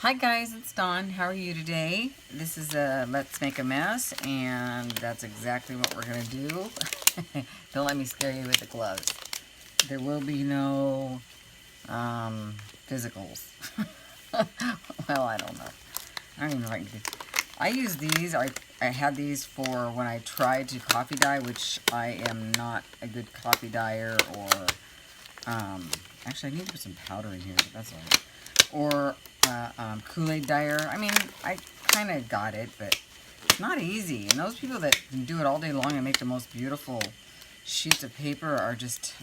Hi guys, it's Dawn. How are you today? This is a Let's Make a Mess, and that's exactly what we're going to do. Don't let me scare you with the gloves. There will be no physicals. Well, I don't know. I don't even know if I can do. I use these. I had these for when I tried to coffee dye, which I am not a good coffee dyer, or actually I need to put some powder in here, but that's all right. Or Kool-Aid dyer. I mean, I kind of got it, but it's not easy. And those people that can do it all day long and make the most beautiful sheets of paper are just,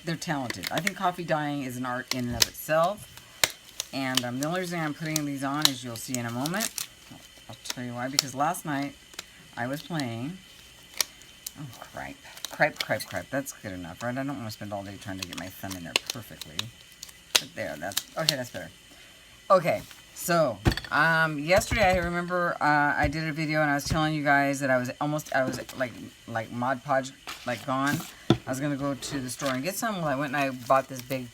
they're talented. I think coffee dyeing is an art in and of itself. And the only reason I'm putting these on is you'll see in a moment. I'll tell you why. Because last night I was playing. Oh, cripe. Cripe. That's good enough, right? I don't want to spend all day trying to get my thumb in there perfectly. But there, that's better. Okay, so yesterday I remember I did a video and I was telling you guys that I was like Mod Podge gone. I was gonna go to the store and get some. Well, I went and I bought this big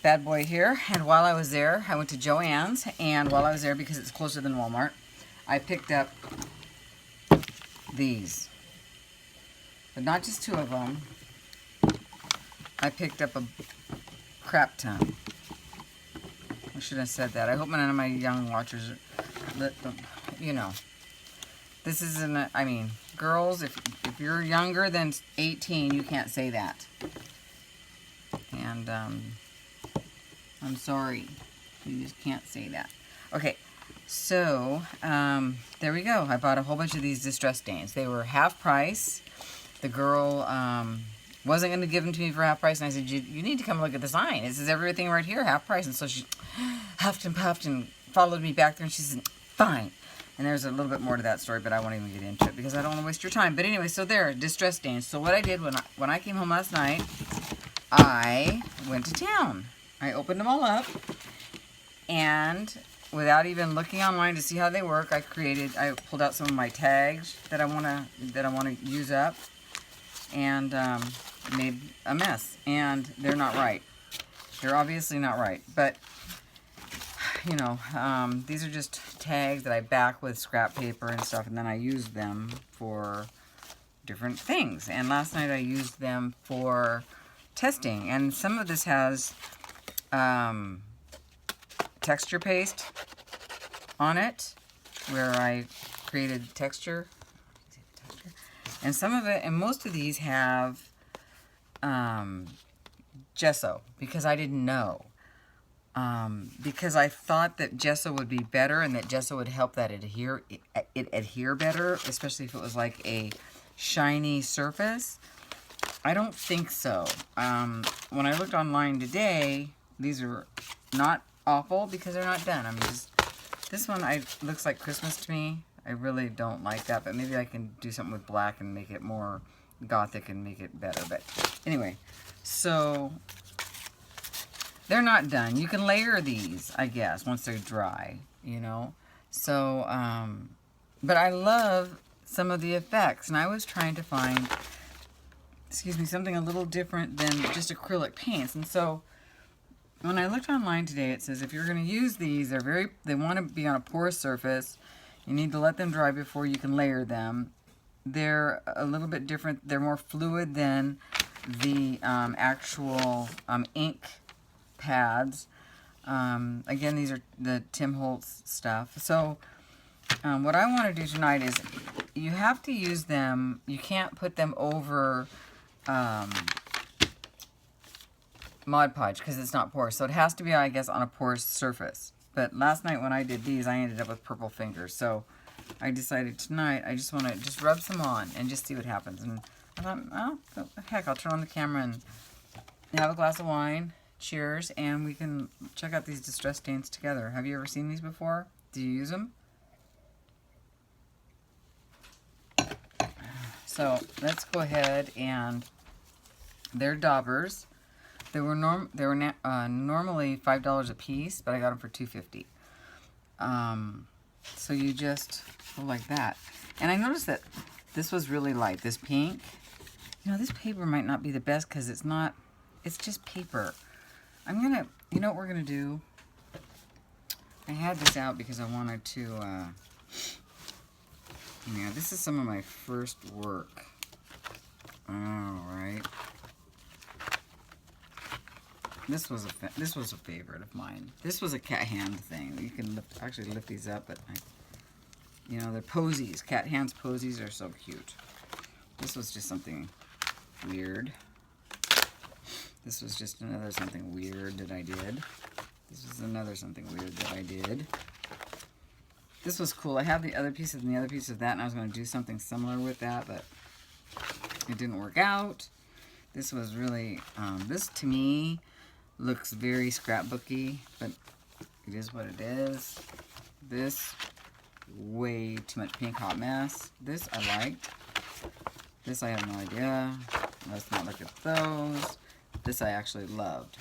bad boy here, and while I was there, I went to Joann's, and while I was there, because it's closer than Walmart, I picked up these, but not just two of them. I picked up a crap ton. I shouldn't have said that. I hope none of my young watchers, you know, this isn't, I mean, girls, if you're younger than 18, you can't say that. And, I'm sorry. You just can't say that. Okay, so, there we go. I bought a whole bunch of these distress stains. They were half price. The girl, wasn't going to give them to me for half price, and I said, you need to come look at the sign. It says everything right here, half price. And so she huffed and puffed and followed me back there, and she said, fine. And there's a little bit more to that story, but I won't even get into it because I don't want to waste your time. But anyway, so there, distress stains. So what I did when I came home last night, I went to town. I opened them all up, and without even looking online to see how they work, I pulled out some of my tags that I want to use up, and made a mess. And they're not right. They're obviously not right. But you know, these are just tags that I back with scrap paper and stuff, and then I use them for different things. And last night I used them for testing, and some of this has texture paste on it, where I created texture. And some of it, and most of these have gesso, because I didn't know. Because I thought that gesso would be better, and that gesso would help that adhere better, especially if it was like a shiny surface. I don't think so. When I looked online today, these are not awful because they're not done. I mean, this one looks like Christmas to me. I really don't like that, but maybe I can do something with black and make it more gothic and make it better. But anyway, so they're not done. You can layer these, I guess, once they're dry, you know. So, but I love some of the effects, and I was trying to find, excuse me, something a little different than just acrylic paints. And so when I looked online today, it says if you're going to use these, they want to be on a porous surface. You need to let them dry before you can layer them. They're a little bit different. They're more fluid than the actual ink pads. Again, these are the Tim Holtz stuff. So what I want to do tonight is you have to use them. You can't put them over Mod Podge because it's not porous. So it has to be, I guess, on a porous surface. But last night when I did these, I ended up with purple fingers. So I decided tonight I just want to just rub some on and just see what happens. And I thought, oh, heck, I'll turn on the camera and have a glass of wine. Cheers. And we can check out these distress stains together. Have you ever seen these before? Do you use them? So let's go ahead, and they're daubers. They were normally $5 a piece, but I got them for $2.50. So you just go like that. And I noticed that this was really light, this pink. You know, this paper might not be the best because it's just paper. You know what we're gonna do? I had this out because I wanted to, yeah, this is some of my first work. Alright. This was a favorite of mine. This was a cat hand thing. You can actually lift these up, but you know, they're posies. Cat hands posies are so cute. This was just something weird. This was just another something weird that I did. This was another something weird that I did. This was cool. I have the other pieces and the other piece of that, and I was going to do something similar with that, but it didn't work out. This was really, this to me looks very scrapbooky, but it is what it is. This, way too much pink hot mess. This I liked. This I have no idea. Let's not look at those. This I actually loved.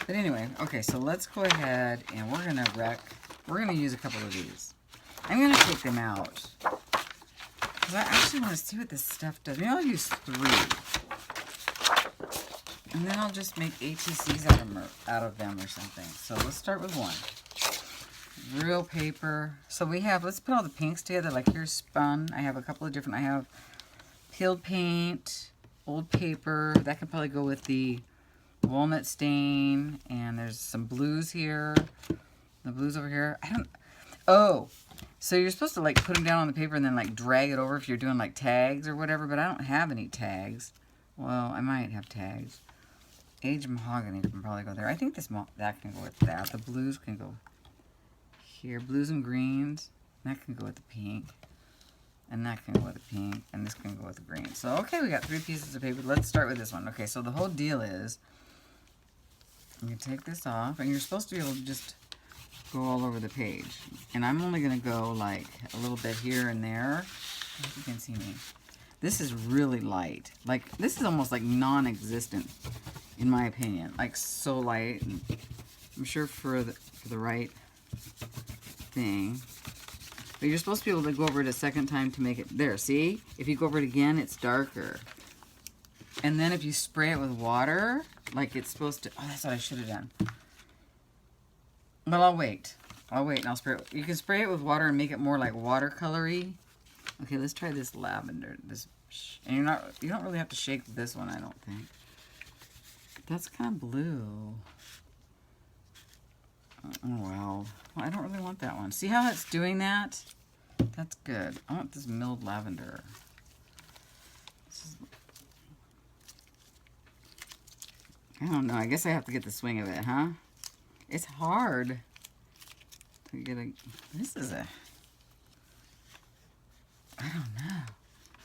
But anyway, okay, so let's go ahead and we're gonna use a couple of these. I'm gonna take them out because I actually want to see what this stuff does. Maybe I'll use 3. And then I'll just make ATCs out of them or something. So let's start with 1. Real paper. So we have, let's put all the pinks together. Like here's spun. I have a couple of different, I have peeled paint, old paper. That could probably go with the walnut stain. And there's some blues here. The blues over here. Oh, so you're supposed to like put them down on the paper and then like drag it over if you're doing like tags or whatever, but I don't have any tags. Well, I might have tags. Aged mahogany can probably go there. I think that can go with that. The blues can go here. Blues and greens. That can go with the pink. And that can go with the pink. And this can go with the green. So, okay, we got 3 pieces of paper. Let's start with this one. Okay, so the whole deal is you take this off. And you're supposed to be able to just go all over the page. And I'm only going to go like a little bit here and there. I hope you can see me. This is really light. Like, this is almost like non-existent, in my opinion. Like, so light. And I'm sure for the right thing. But you're supposed to be able to go over it a second time to make it... There, see? If you go over it again, it's darker. And then if you spray it with water, like it's supposed to... Oh, that's what I should have done. But I'll wait. I'll wait and I'll spray it. You can spray it with water and make it more like watercolory. Okay, let's try this lavender. And you don't really have to shake this one, I don't think. That's kind of blue. Oh, well, I don't really want that one. See how it's doing that? That's good. I want this milled lavender. I don't know. I guess I have to get the swing of it, huh? It's hard to get a... This is a... I don't know.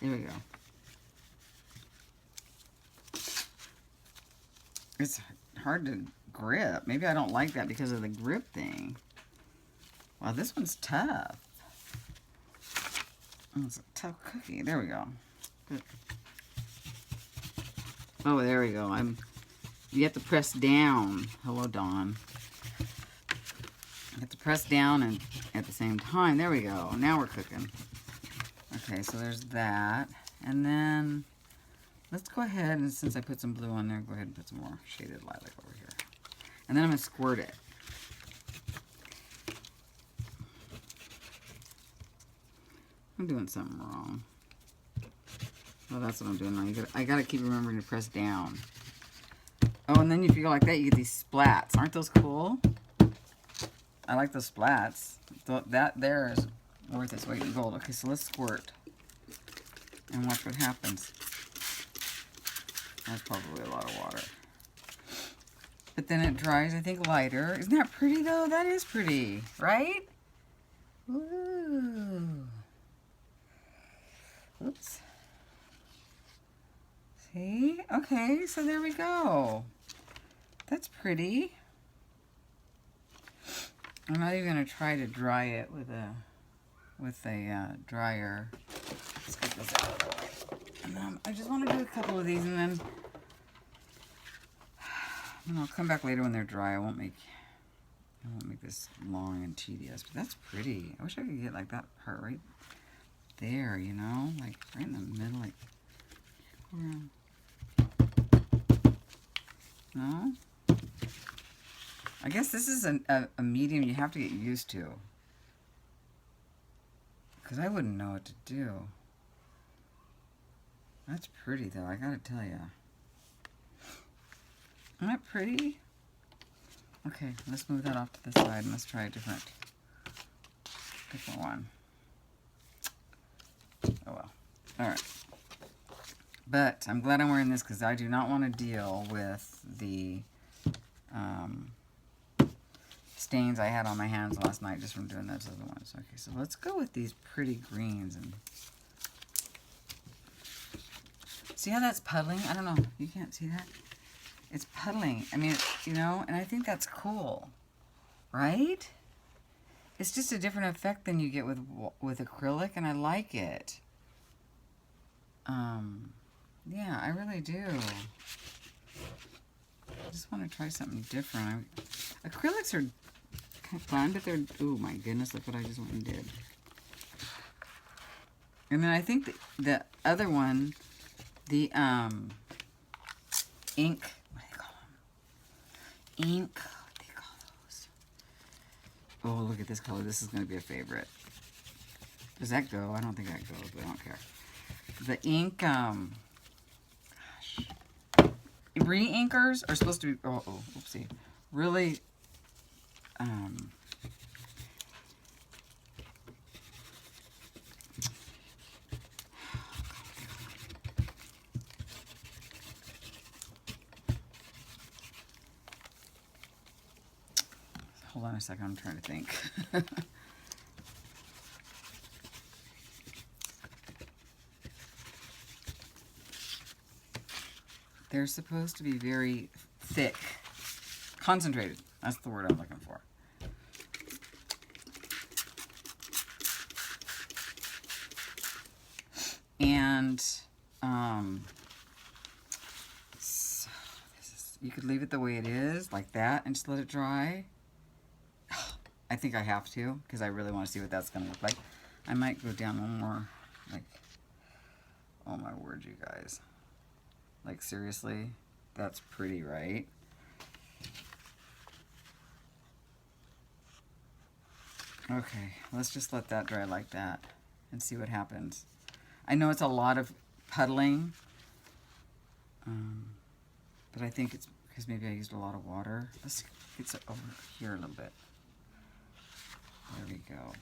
Here we go. It's hard to grip. Maybe I don't like that because of the grip thing. Wow, this one's tough. Oh, it's a tough cookie. There we go. Good. Oh, there we go. You have to press down. Hello, Dawn. You have to press down and at the same time. There we go. Now we're cooking. Okay, so there's that. And then let's go ahead and since I put some blue on there, go ahead and put some more shaded lilac over here. And then I'm going to squirt it. I'm doing something wrong. Oh, that's what I'm doing now. I got to keep remembering to press down. Oh, and then if you go like that, you get these splats. Aren't those cool? I like those splats. That there is worth its weight in gold. Okay, so let's squirt. And watch what happens. That's probably a lot of water. But then it dries, I think, lighter. Isn't that pretty, though? That is pretty, right? Ooh. Oops. See? Okay, so there we go. That's pretty. I'm not even going to try to dry it with a dryer. Let's get this out of the way. And then I just want to do a couple of these and then I'll come back later when they're dry. I won't make this long and tedious, but that's pretty. I wish I could get like that part right there, you know, like right in the middle, like no. I guess this is a medium you have to get used to. Because I wouldn't know what to do. That's pretty, though, I gotta tell you. Isn't that pretty? Okay, let's move that off to the side and let's try a different one. Oh well. Alright. But I'm glad I'm wearing this because I do not want to deal with the stains I had on my hands last night just from doing those other ones. Okay, so let's go with these pretty greens. And see how that's puddling? I don't know. You can't see that? It's puddling. I mean, you know, and I think that's cool. Right? It's just a different effect than you get with acrylic, and I like it. Yeah, I really do. I just want to try something different. Acrylics are kind of fun, but they're... Oh, my goodness, look what I just went and did. And then I think the other one, the ink... What do they call them? Ink... What do they call those? Oh, look at this color. This is going to be a favorite. Does that go? I don't think that goes, but I don't care. The ink, gosh. Re-inkers are supposed to be, oopsie. Really, hold on a second, I'm trying to think. They're supposed to be very thick. Concentrated. That's the word I'm looking for. And, so you could leave it the way it is, like that, and just let it dry. I think I have to, because I really want to see what that's going to look like. I might go down one more, like, oh my word, you guys. Like, seriously? That's pretty, right? Okay, let's just let that dry like that and see what happens. I know it's a lot of puddling, but I think it's because maybe I used a lot of water. Let's get it over here a little bit. There we go.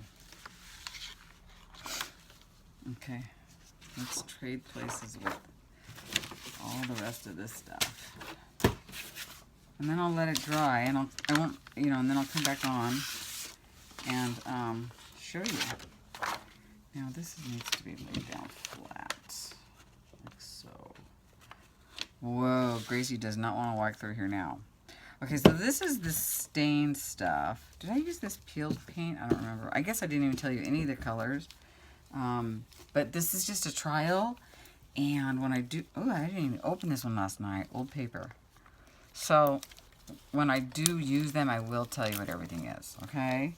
Okay, let's trade places with all the rest of this stuff. And then I'll let it dry, and I won't, you know, and then I'll come back on and show you. Now this needs to be laid down flat, like so. Whoa, Gracie does not want to walk through here now. Okay, so this is the stain stuff. Did I use this peeled paint? I don't remember. I guess I didn't even tell you any of the colors. But this is just a trial. And when I do, oh, I didn't even open this one last night. Old paper. So when I do use them, I will tell you what everything is. Okay?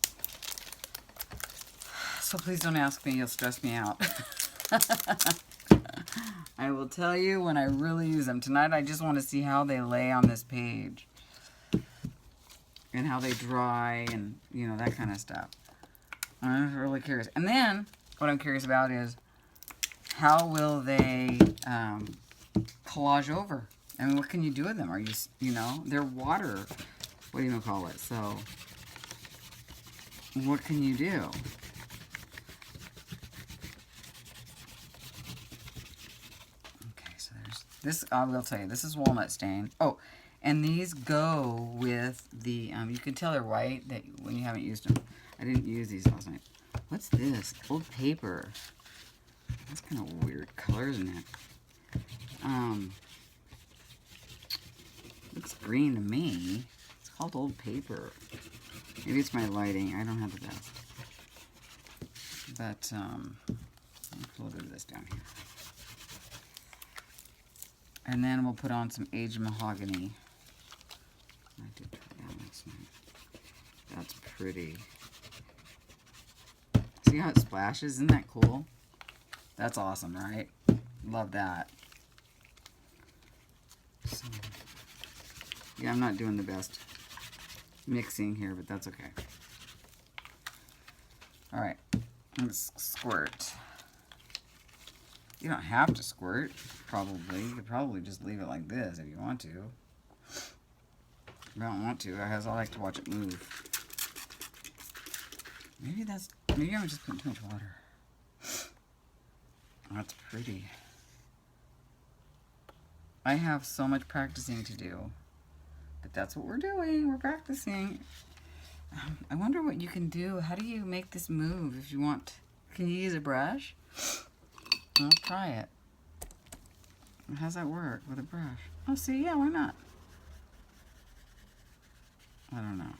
So please don't ask me. You'll stress me out. I will tell you when I really use them. Tonight, I just want to see how they lay on this page. And how they dry and, you know, that kind of stuff. I'm really curious. And then, what I'm curious about is, how will they collage over? I mean, what can you do with them? Are you know, they're water, what do you call it? So, what can you do? Okay, so there's this, I will tell you, this is walnut stain. Oh, and these go with the, you can tell they're white that when you haven't used them. I didn't use these last night. What's this? Old paper. That's kind of weird color, isn't it? Looks green to me. It's called old paper. Maybe it's my lighting. I don't have the best. But, let's put a little bit of this down here. And then we'll put on some aged mahogany. I did put it down last night. That's pretty. See how it splashes? Isn't that cool? That's awesome, right? Love that. So, yeah, I'm not doing the best mixing here, but that's okay. All right, let's squirt. You don't have to squirt, probably. You could probably just leave it like this if you want to. If you don't want to, I like to watch it move. Maybe I'm just putting too much water. That's pretty. I have so much practicing to do, but that's what we're doing. We're practicing. I wonder what you can do. How do you make this move if you want? Can you use a brush? I'll try it. How's that work with a brush? Oh, see, yeah, why not? I don't know.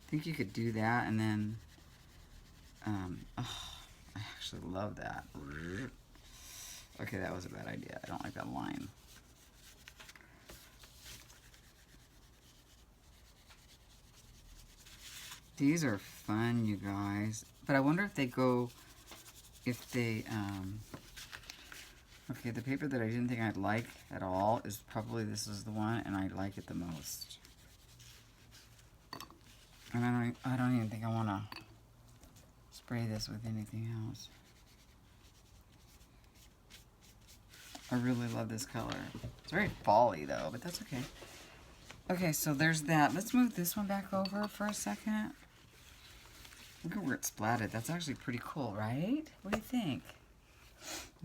I think you could do that and then, oh, I actually love that. Okay, that was a bad idea. I don't like that line. These are fun, you guys. But I wonder if they go, okay, the paper that I didn't think I'd like at all is probably this is the one, and I like it the most. And I don't even think I want to spray this with anything else. I really love this color. It's very fall-y though, but that's okay. Okay, so there's that. Let's move this one back over for a second. Look at where it's splatted. That's actually pretty cool, right? What do you think?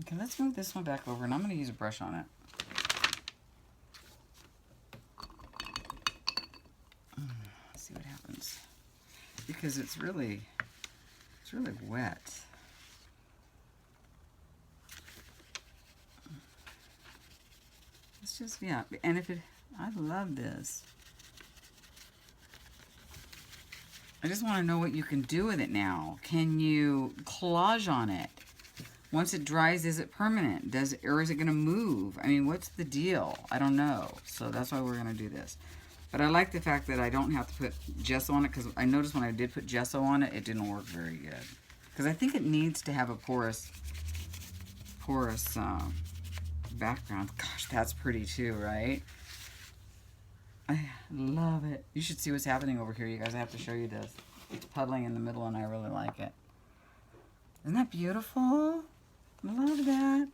Okay, let's move this one back over, and I'm going to use a brush on it. Let's see what happens. Because it's really wet. It's just, yeah, and I love this. I just want to know what you can do with it now. Can you collage on it? Once it dries, is it permanent? Or is it going to move? I mean, what's the deal? I don't know. So that's why we're going to do this. But I like the fact that I don't have to put gesso on it, because I noticed when I did put gesso on it, it didn't work very good. Because I think it needs to have a porous background. Gosh, that's pretty too, right? I love it. You should see what's happening over here, you guys. I have to show you this. It's puddling in the middle, and I really like it. Isn't that beautiful? I love that.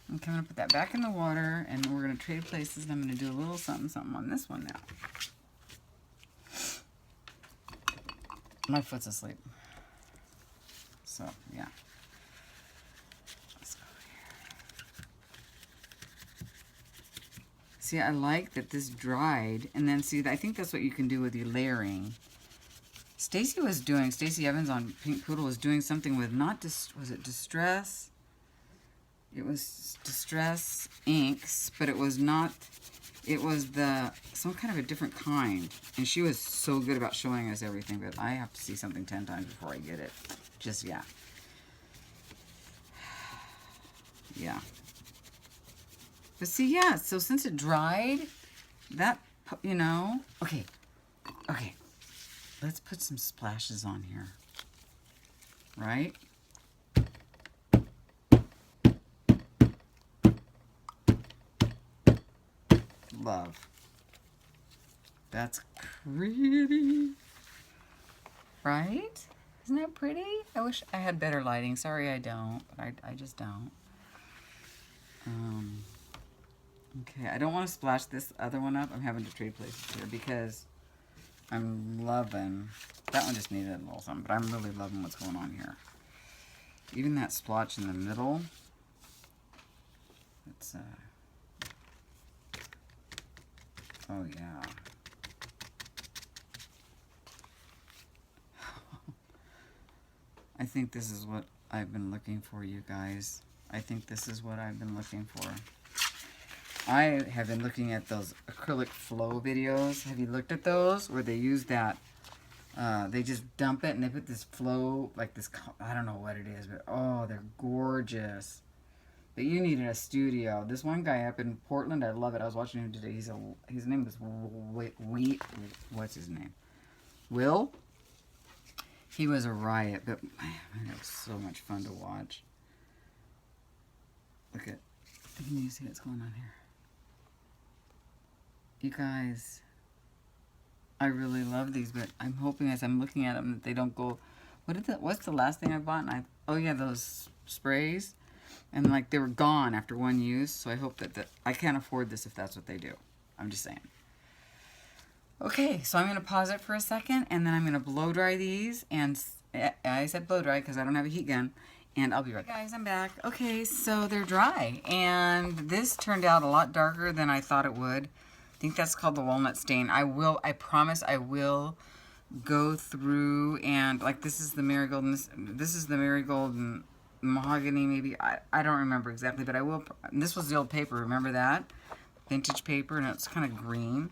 I'm going to put that back in the water, and we're going to trade places, and I'm going to do a little something, something on this one now. My foot's asleep. So, yeah. Let's go here. See, I like that this dried, and then see, I think that's what you can do with your layering. Stacey Evans on Pink Poodle was doing something with was it Distress? It was Distress inks, but it was not, it was some kind of a different kind. And she was so good about showing us everything, but I have to see something 10 times before I get it. Just, yeah. Yeah. But see, yeah, so since it dried, that, you know, okay. Let's put some splashes on here, right? Love. That's pretty, right? Isn't that pretty? I wish I had better lighting. Sorry I don't, but I just don't. Okay, I don't want to splash this other one up. I'm having to trade places here because I'm loving, that one just needed a little something, but I'm really loving what's going on here. Even that splotch in the middle, it's, oh yeah. I think this is what I've been looking for, you guys. I think this is what I've been looking for. I have been looking at those acrylic flow videos. Have you looked at those? Where they use that, they just dump it and they put this flow, like this, I don't know what it is, but oh, they're gorgeous. But you need a studio. This one guy up in Portland, I love it. I was watching him today. His name is what's his name? Will? He was a riot, but man, it was so much fun to watch. Look at, can you see what's going on here? You guys, I really love these, but I'm hoping as I'm looking at them that they don't go. What's the last thing I bought? Oh yeah, those sprays, and like they were gone after one use. So I hope that I can't afford this if that's what they do. I'm just saying. Okay, so I'm gonna pause it for a second, and then I'm gonna blow dry these. And I said blow dry because I don't have a heat gun. And I'll be right back. Guys, I'm back. Okay, so they're dry. And this turned out a lot darker than I thought it would. I think that's called the walnut stain. I promise I will go through and, like, this is the marigold, and this is the marigold and mahogany maybe. I don't remember exactly, but I will. This was the old paper, remember that? Vintage paper, and it's kind of green.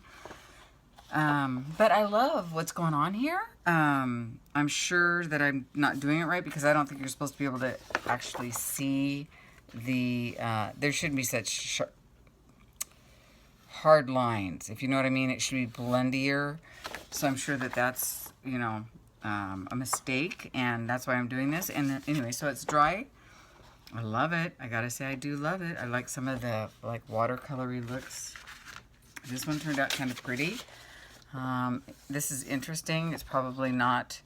But I love what's going on here. I'm sure that I'm not doing it right because I don't think you're supposed to be able to actually see the, there shouldn't be such hard lines, if you know what I mean. It should be blendier. So I'm sure that that's, you know, a mistake, and that's why I'm doing this. And then, anyway, so it's dry. I love it. I gotta say I do love it. I like some of the, like, watercolory looks. This one turned out kind of pretty. This is interesting. It's probably not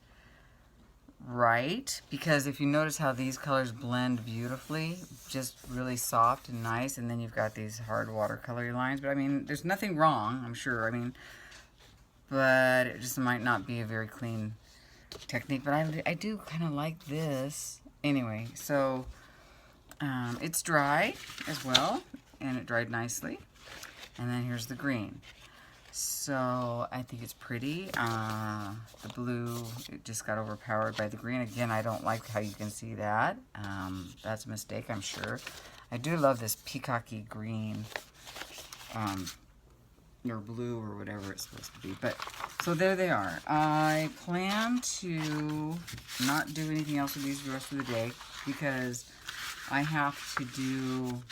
right because if you notice how these colors blend beautifully, just really soft and nice, and then you've got these hard watercolory lines. But I mean, there's nothing wrong, I'm sure. I mean, but it just might not be a very clean technique. But I do kind of like this. Anyway, so it's dry as well, and it dried nicely. And then here's the green. So I think it's pretty. The blue, it just got overpowered by the green. Again, I don't like how you can see that. That's a mistake, I'm sure. I do love this peacocky green, or blue, or whatever it's supposed to be. But so there they are. I plan to not do anything else with these the rest of the day because I have to do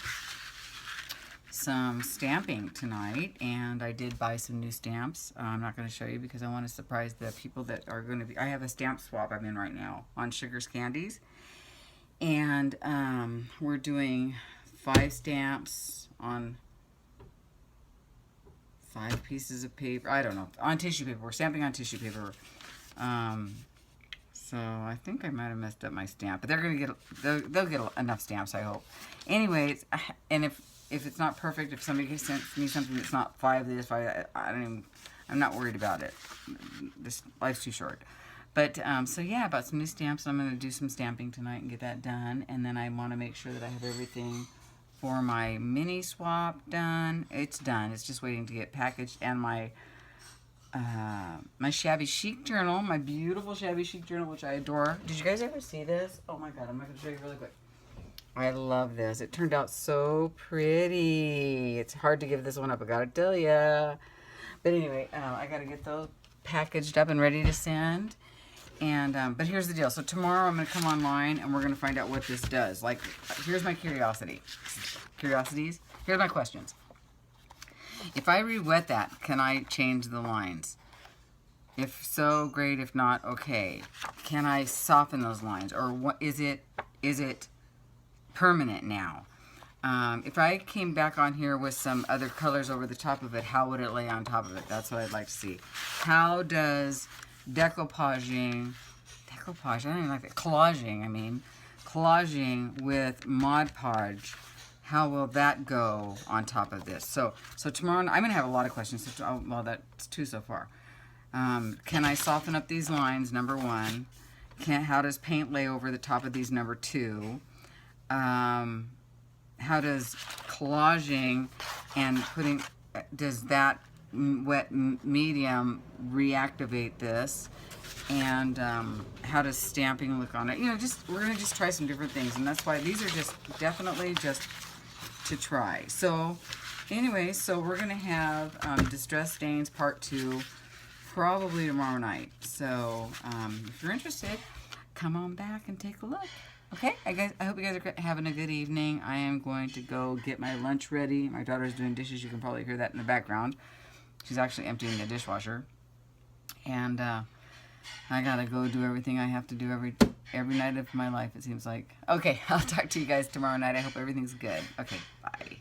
some stamping tonight, and I did buy some new stamps. I'm not going to show you because I want to surprise the people that are going to be. I have a stamp swap I'm in right now on Sugar's Candies, and we're doing 5 stamps on 5 pieces of paper. I don't know, on tissue paper. We're stamping on tissue paper. So I think I might have messed up my stamp, but they're gonna get they'll get enough stamps, I hope. Anyways, and if it's not perfect, if somebody sends me something that's not 5 this, 5, I'm not worried about it. This life's too short. But so yeah, I bought some new stamps. I'm gonna do some stamping tonight and get that done, and then I want to make sure that I have everything for my mini swap done. It's done. It's just waiting to get packaged, and my shabby chic journal, my beautiful shabby chic journal, which I adore. Did you guys ever see this? Oh my god, I'm going to show you really quick. I love this. It turned out so pretty. It's hard to give this one up, I gotta tell ya. But anyway, I gotta get those packaged up and ready to send. And but here's the deal. So tomorrow I'm gonna come online and we're gonna find out what this does. Like, here's my curiosities. Here's my questions. If I re-wet that, can I change the lines? If so, great. If not, okay. Can I soften those lines, or what is it permanent now? If I came back on here with some other colors over the top of it, how would it lay on top of it? That's what I'd like to see. How does decoupaging, I don't even like that, collaging with Mod Podge, how will that go on top of this? So tomorrow, I'm going to have a lot of questions. Well, that's 2 so far. Can I soften up these lines, number 1? How does paint lay over the top of these, number 2? How does collaging and does that wet medium reactivate this? And how does stamping look on it? You know, we're going to just try some different things, and that's why these are just definitely just to try. So anyway, so we're going to have Distress Stains Part 2 probably tomorrow night. So if you're interested, come on back and take a look. Okay, I hope you guys are having a good evening. I am going to go get my lunch ready. My daughter's doing dishes. You can probably hear that in the background. She's actually emptying the dishwasher. And I gotta go do everything I have to do every night of my life, it seems like. Okay, I'll talk to you guys tomorrow night. I hope everything's good. Okay, bye.